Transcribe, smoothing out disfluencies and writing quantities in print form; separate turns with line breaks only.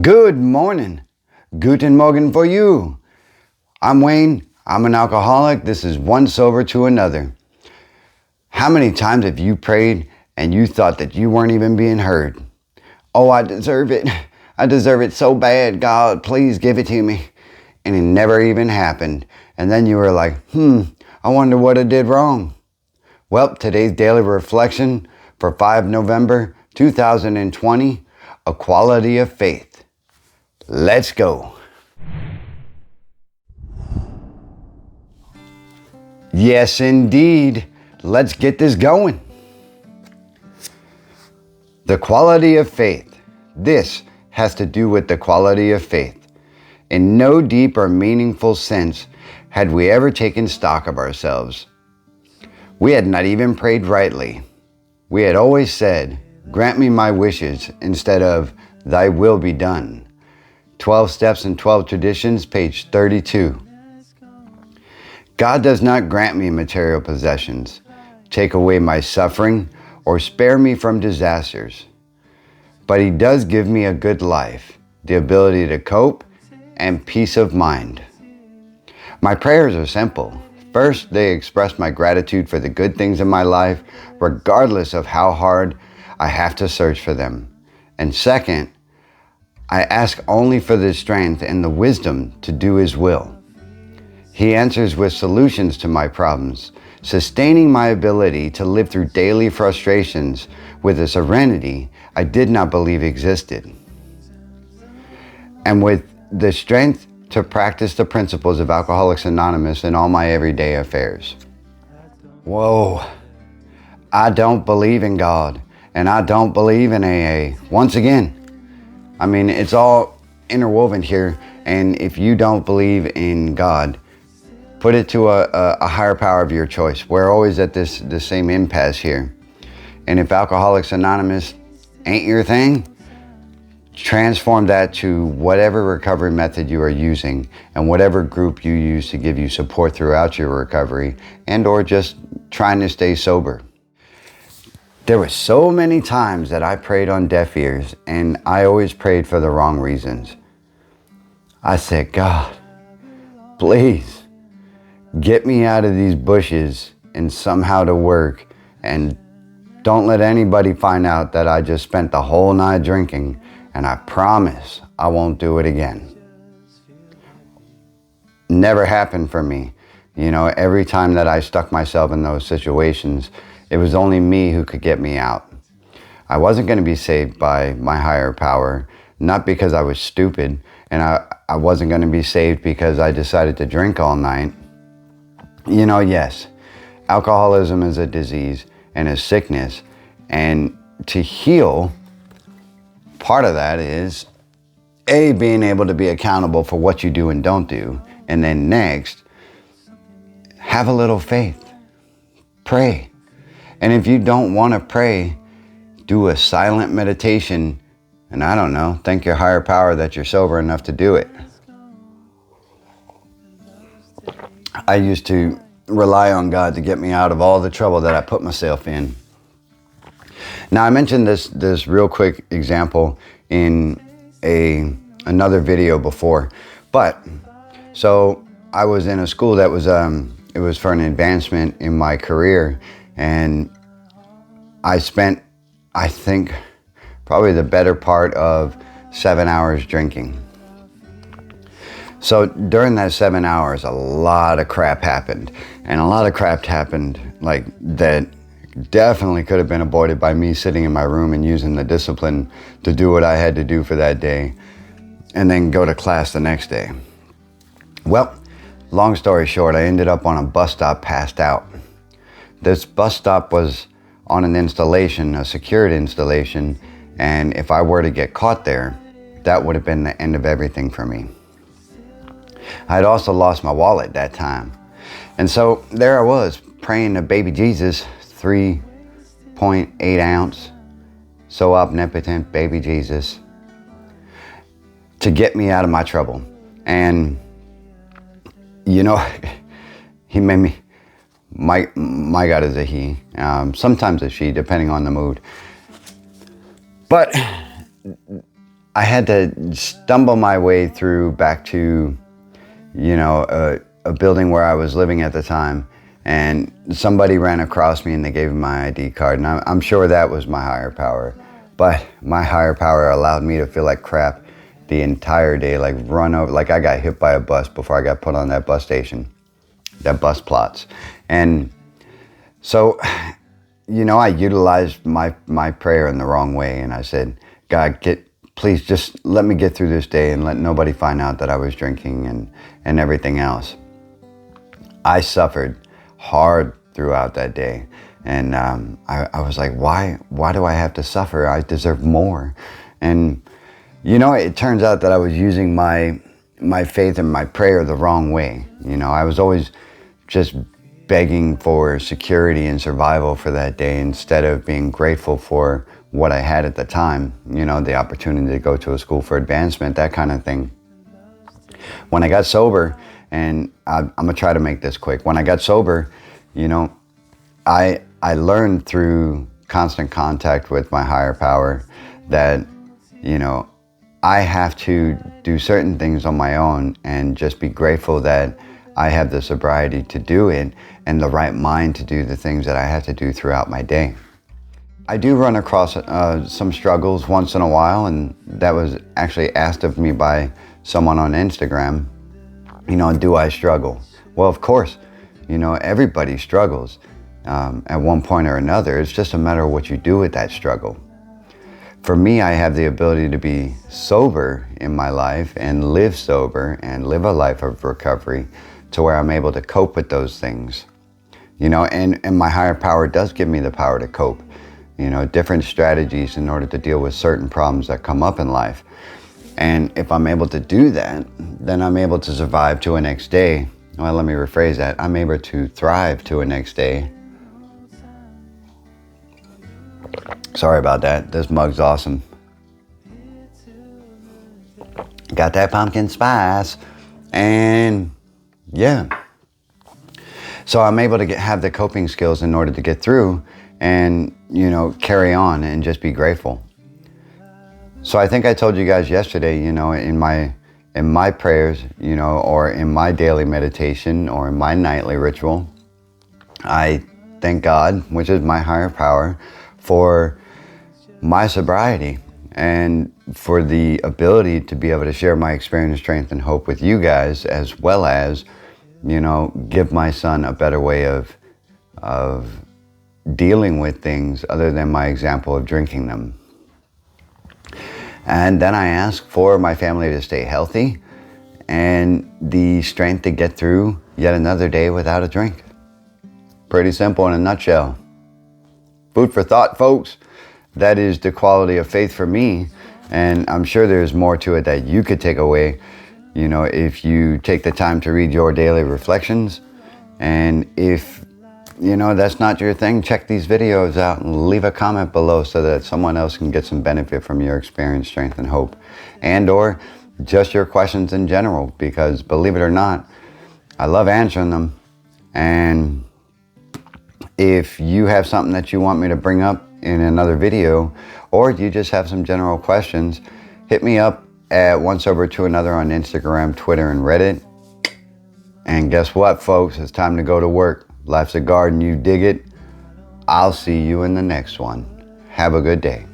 Good morning. Guten Morgen for you. I'm Wayne. I'm an alcoholic. This is One Sober to Another. How many times have you prayed and you thought that you weren't even being heard? Oh, I deserve it. I deserve it so bad. God, please give it to me. And it never even happened. And then you were like, I wonder what I did wrong. Well, today's daily reflection for 5 November 2020, a quality of faith. Let's go. Yes, indeed. Let's get this going. The quality of faith. This has to do with the quality of faith. In no deep or meaningful sense had we ever taken stock of ourselves. We had not even prayed rightly. We had always said, "Grant me my wishes," instead of "Thy will be done." 12 Steps and 12 Traditions, page 32. God does not grant me material possessions, take away my suffering, or spare me from disasters. But He does give me a good life, the ability to cope, and peace of mind. My prayers are simple. First, they express my gratitude for the good things in my life, regardless of how hard I have to search for them. And second, I ask only for the strength and the wisdom to do His will. He answers with solutions to my problems, sustaining my ability to live through daily frustrations with a serenity I did not believe existed, and with the strength to practice the principles of Alcoholics Anonymous in all my everyday affairs. Whoa, I don't believe in God, and I don't believe in AA. Once again, I mean, it's all interwoven here, and if you don't believe in God, put it to a higher power of your choice. We're always at the same impasse here. And if Alcoholics Anonymous ain't your thing, transform that to whatever recovery method you are using and whatever group you use to give you support throughout your recovery and or just trying to stay sober. There were so many times that I prayed on deaf ears, and I always prayed for the wrong reasons. I said, God, please get me out of these bushes and somehow to work, and don't let anybody find out that I just spent the whole night drinking, and I promise I won't do it again. Never happened for me. You know, every time that I stuck myself in those situations, it was only me who could get me out. I wasn't going to be saved by my higher power, not because I was stupid, and I wasn't going to be saved because I decided to drink all night. You know, yes, alcoholism is a disease and a sickness, and to heal, part of that is being able to be accountable for what you do and don't do, and then next, have a little faith. Pray. And if you don't want to pray, do a silent meditation, and I don't know, thank your higher power that you're sober enough to do it. I used to rely on God to get me out of all the trouble that I put myself in. Now, I mentioned this real quick example in another video before, but so I was in a school that was it was for an advancement in my career, and I spent, I think, probably the better part of 7 hours drinking. So during that 7 hours, a lot of crap happened, and a lot of crap happened like that definitely could have been avoided by me sitting in my room and using the discipline to do what I had to do for that day and then go to class the next day. Well, long story short, I ended up on a bus stop passed out. This bus stop was on an installation, a secured installation, and if I were to get caught there, that would have been the end of everything for me. I had also lost my wallet that time. And so there I was, praying to baby Jesus, 3.8 ounce, so omnipotent baby Jesus, to get me out of my trouble. And, you know, He made me, my God is a He, sometimes a she, depending on the mood. But I had to stumble my way through back to, a building where I was living at the time, and somebody ran across me and they gave me my ID card, and I'm sure that was my higher power. But my higher power allowed me to feel like crap the entire day, like run over, like I got hit by a bus before I got put on that bus station, that bus plots. And so, I utilized my prayer in the wrong way, and I said, God, please just let me get through this day and let nobody find out that I was drinking and everything else. I suffered hard throughout that day. And I was like, why do I have to suffer? I deserve more. And, it turns out that I was using my faith and my prayer the wrong way. I was always just begging for security and survival for that day instead of being grateful for what I had at the time, the opportunity to go to a school for advancement, that kind of thing. When I got sober, and I'm going to try to make this quick. When I got sober, I learned through constant contact with my higher power that, I have to do certain things on my own and just be grateful that I have the sobriety to do it and the right mind to do the things that I have to do throughout my day. I do run across some struggles once in a while, and that was actually asked of me by someone on Instagram. Do I struggle? Well, of course, everybody struggles at one point or another. It's just a matter of what you do with that struggle. For me, I have the ability to be sober in my life and live sober and live a life of recovery to where I'm able to cope with those things. And my higher power does give me the power to cope. Different strategies in order to deal with certain problems that come up in life. And if I'm able to do that, then I'm able to survive to a next day. Well, let me rephrase that. I'm able to thrive to a next day. Sorry about that. This mug's awesome. Got that pumpkin spice. And yeah. So I'm able to have the coping skills in order to get through and, carry on and just be grateful. So I think I told you guys yesterday, in my prayers, or in my daily meditation or in my nightly ritual, I thank God, which is my higher power, for my sobriety and for the ability to be able to share my experience, strength, and hope with you guys, as well as, give my son a better way of dealing with things other than my example of drinking them. And then I ask for my family to stay healthy and the strength to get through yet another day without a drink. Pretty simple in a nutshell. Food for thought, folks. That is the quality of faith for me. And I'm sure there's more to it that you could take away, if you take the time to read your daily reflections. And if, that's not your thing, check these videos out and leave a comment below so that someone else can get some benefit from your experience, strength, and hope. And or just your questions in general, because believe it or not, I love answering them. And if you have something that you want me to bring up in another video, or you just have some general questions, hit me up at One Sober to Another on Instagram, Twitter, and Reddit. And guess what, folks? It's time to go to work. Life's a garden, you dig it. I'll see you in the next one. Have a good day.